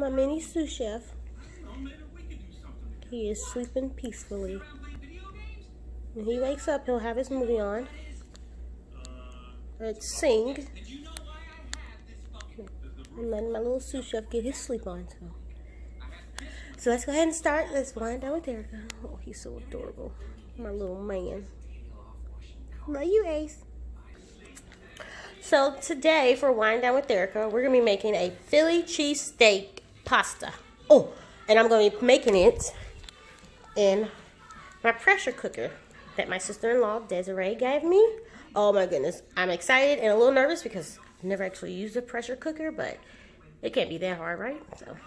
My mini sous chef. He is sleeping peacefully. When he wakes up, he'll have his movie on. Let's sing. I'm letting my little sous chef get his sleep on. So let's go ahead and start. Let's wind down with Erica. Oh, he's so adorable. My little man. Love you, Ace. So today, for Wind Down with Erica, we're going to be making a Philly cheesesteak pasta. Oh, and I'm going to be making it in my pressure cooker that my sister-in-law, Desiree, gave me. Oh my goodness. I'm excited and a little nervous because I've never actually used a pressure cooker, but it can't be that hard, right? So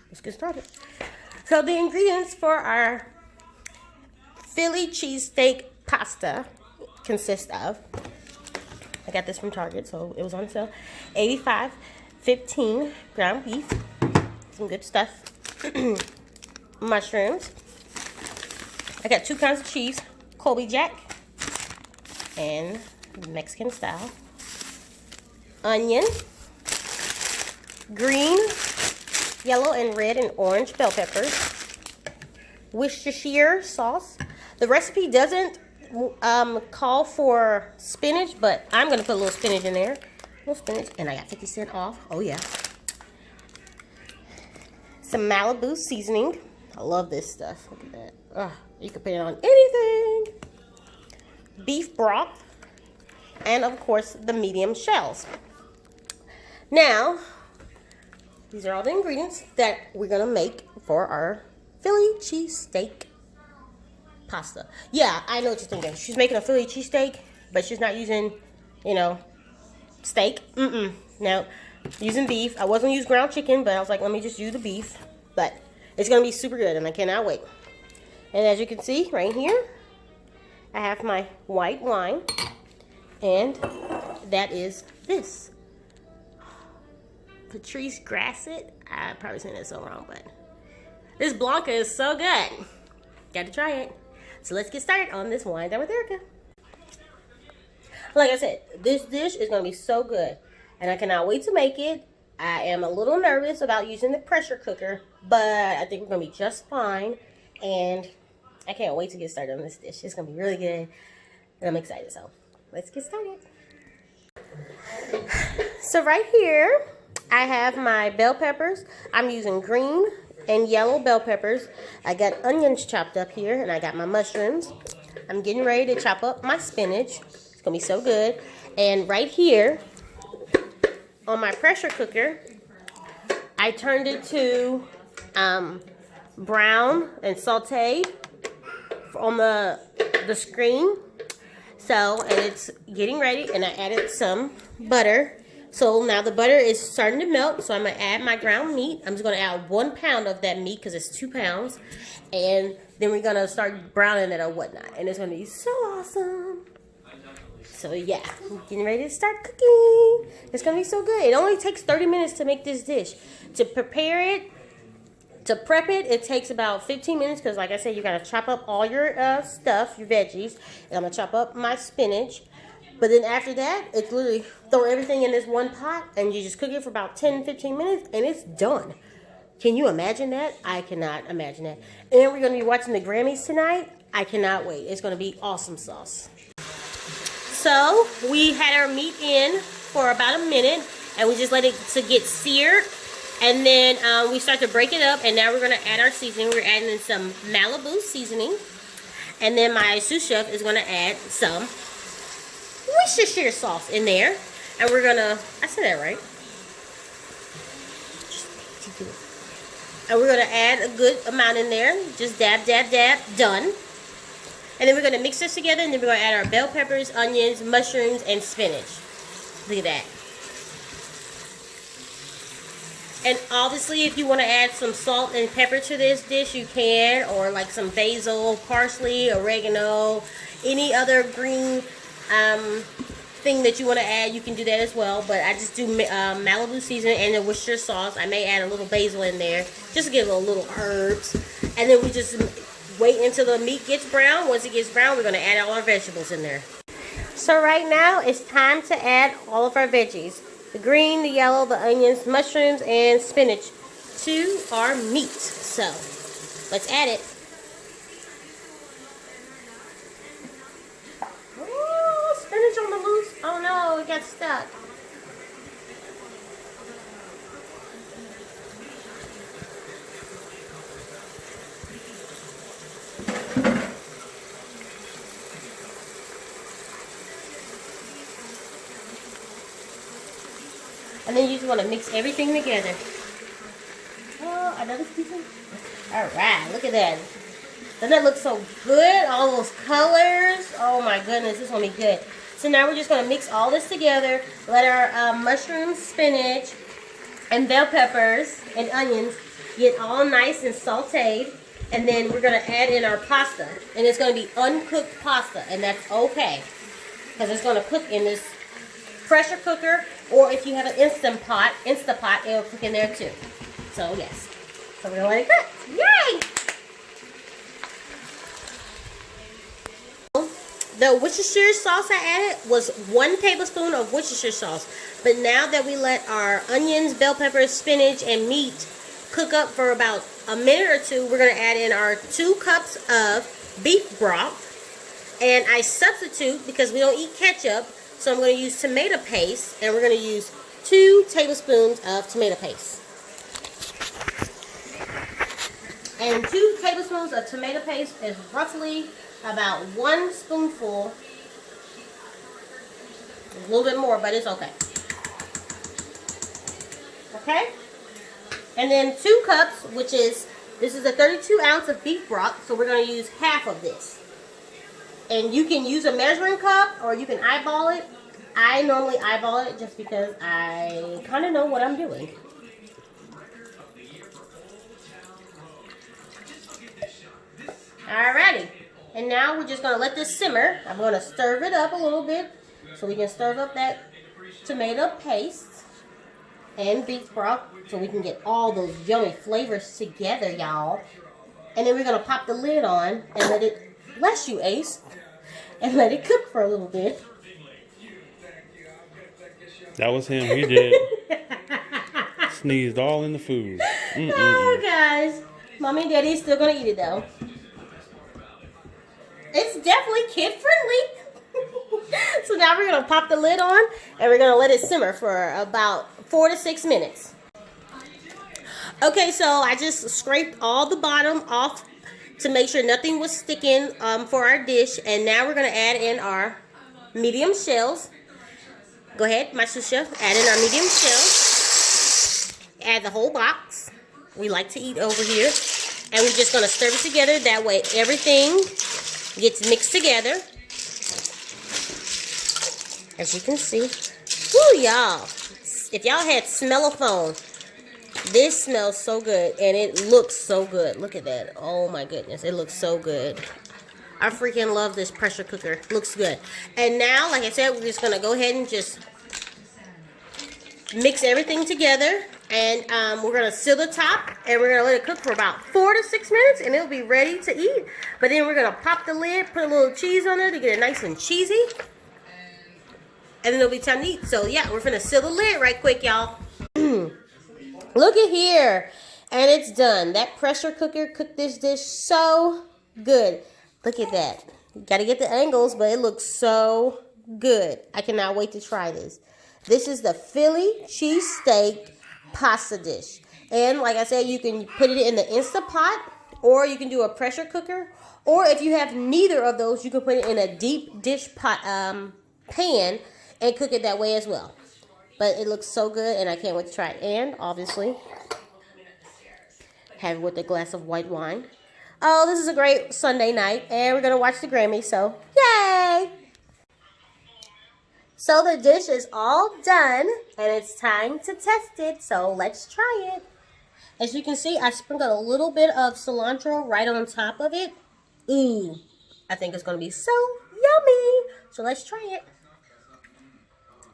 let's get started. So the ingredients for our Philly cheesesteak pasta consist of, I got this from Target, so it was on sale, 15 ground beef, some good stuff, mushrooms, I got 2 kinds of cheese, Colby Jack, and Mexican style, onion, green, yellow, and red and orange bell peppers, Worcestershire sauce. The recipe doesn't call for spinach, but I'm going to put a little spinach in there. A little spinach, and I got 50% off. Oh, yeah. Some Malibu seasoning. I love this stuff. Look at that. Ugh, you can put it on anything. Beef broth. And, of course, the medium shells. Now, these are all the ingredients that we're going to make for our Philly cheesesteak pasta. Yeah, I know what you're thinking. She's making a Philly cheesesteak, but she's not using, steak. No, using beef. I was going to use ground chicken, but I was like, let me just use the beef. But it's going to be super good, and I cannot wait. And as you can see right here, I have my white wine, and that is this. Patrice Grasset. I'm probably saying that so wrong, but this Blanca is so good. Got to try it. So let's get started on this Wind Down with Erica. Like I said, this dish is going to be so good, and I cannot wait to make it. I am a little nervous about using the pressure cooker, but I think we're going to be just fine, and I can't wait to get started on this dish. It's going to be really good, and I'm excited. So let's get started. So right here, I have my bell peppers. I'm using green and yellow bell peppers. I got onions chopped up here, and I got my mushrooms. I'm getting ready to chop up my spinach. It's gonna be so good. And right here on my pressure cooker, I turned it to brown and sauteed on the screen. So, and it's getting ready, and I added some butter. So now the butter is starting to melt, so I'm going to add my ground meat. I'm just going to add 1 pound of that meat because it's 2 pounds. And then we're going to start browning it or whatnot. And it's going to be so awesome. So yeah, I'm getting ready to start cooking. It's going to be so good. It only takes 30 minutes to make this dish. To prepare it, to prep it, it takes about 15 minutes because like I said, you got to chop up all your stuff, your veggies. And I'm going to chop up my spinach. But then after that, it's literally throw everything in this one pot and you just cook it for about 10-15 minutes and it's done. Can you imagine that? I cannot imagine that. And we're going to be watching the Grammys tonight. I cannot wait. It's going to be awesome sauce. So we had our meat in for about a minute and we just let it to get seared. And then we start to break it up, and now we're going to add our seasoning. We're adding in some Malibu seasoning. And then my sous chef is going to add some Worcestershire sauce in there, and we're gonna, I said that right, and we're gonna add a good amount in there, just dab, dab, dab, done. And then we're gonna mix this together, and then we're gonna add our bell peppers, onions, mushrooms, and spinach. Look at that. And obviously, if you want to add some salt and pepper to this dish, you can, or like some basil, parsley, oregano, any other green thing that you want to add, you can do that as well. But I just do Malibu seasoning and the Worcestershire sauce. I may add a little basil in there just to give it a little herbs. And then we just wait until the meat gets brown. Once it gets brown, we're going to add all our vegetables in there. So right now, it's time to add all of our veggies. The green, the yellow, the onions, mushrooms, and spinach. to our meat. So let's add it. Oh, spinach on the loose. Oh no, it got stuck. And then you just want to mix everything together. Oh, another spoon. All right, look at that. Doesn't that look so good? All those colors. Oh my goodness, this is going to be good. So now we're just going to mix all this together. Let our mushrooms, spinach, and bell peppers and onions get all nice and sauteed. And then we're going to add in our pasta. And it's going to be uncooked pasta. And that's okay. Because it's going to cook in this pressure cooker. Or if you have an Instapot, it'll cook in there too. So yes. So we're going to let it cook. Yay! The Worcestershire sauce I added was 1 tablespoon of Worcestershire sauce. But now that we let our onions, bell peppers, spinach, and meat cook up for about a minute or two, we're going to add in our 2 cups of beef broth. And I substitute, because we don't eat ketchup, so I'm going to use tomato paste. And we're going to use 2 tablespoons of tomato paste. And 2 tablespoons of tomato paste is roughly about 1 spoonful. A little bit more, but it's okay. Okay? And then 2 cups, which is, this is a 32 ounce of beef broth, so we're going to use half of this. And you can use a measuring cup, or you can eyeball it. I normally eyeball it just because I kind of know what I'm doing. Alrighty. And now we're just going to let this simmer. I'm going to stir it up a little bit so we can stir up that tomato paste and beef broth so we can get all those yummy flavors together, y'all. And then we're going to pop the lid on and let it, bless you, Ace, and let it cook for a little bit. That was him. He did. Sneezed all in the food. Oh, guys. Mommy and Daddy's still going to eat it, though. It's definitely kid-friendly. So now we're going to pop the lid on, and we're going to let it simmer for about 4 to 6 minutes. Okay, so I just scraped all the bottom off to make sure nothing was sticking for our dish. And now we're going to add in our medium shells. Go ahead, my sous chef. Add in our medium shells. Add the whole box. We like to eat over here. And we're just going to stir it together. That way everything gets mixed together. As you can see. Woo, y'all. If y'all had smell-o-phone, this smells so good. And it looks so good. Look at that. Oh my goodness. It looks so good. I freaking love this pressure cooker. Looks good. And now, like I said, we're just going to go ahead and just mix everything together. And we're going to seal the top. And we're going to let it cook for about 4 to 6 minutes. And it'll be ready to eat. But then we're going to pop the lid, put a little cheese on there to get it nice and cheesy. And then it'll be time to eat. So, yeah, we're going to seal the lid right quick, y'all. Look at here. And it's done. That pressure cooker cooked this dish so good. Look at that. You got to get the angles, but it looks so good. I cannot wait to try this. This is the Philly cheesesteak pasta dish. And like I said, you can put it in the Instapot, or you can do a pressure cooker. Or if you have neither of those, you can put it in a deep dish pot, pan and cook it that way as well. But it looks so good, and I can't wait to try it. And obviously, have it with a glass of white wine. Oh, this is a great Sunday night, and we're going to watch the Grammys, so yay! So the dish is all done, and it's time to test it, so let's try it. As you can see, I sprinkled a little bit of cilantro right on top of it. Ooh, I think it's going to be so yummy. So let's try it.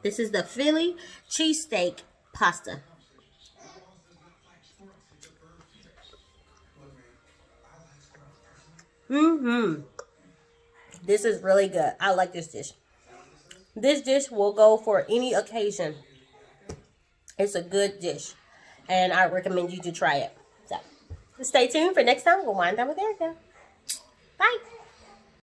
This is the Philly cheesesteak pasta. This is really good. I like this dish. This dish will go for any occasion. It's a good dish. and I recommend you to try it. So stay tuned for next time. We'll wind down with Erica. Bye.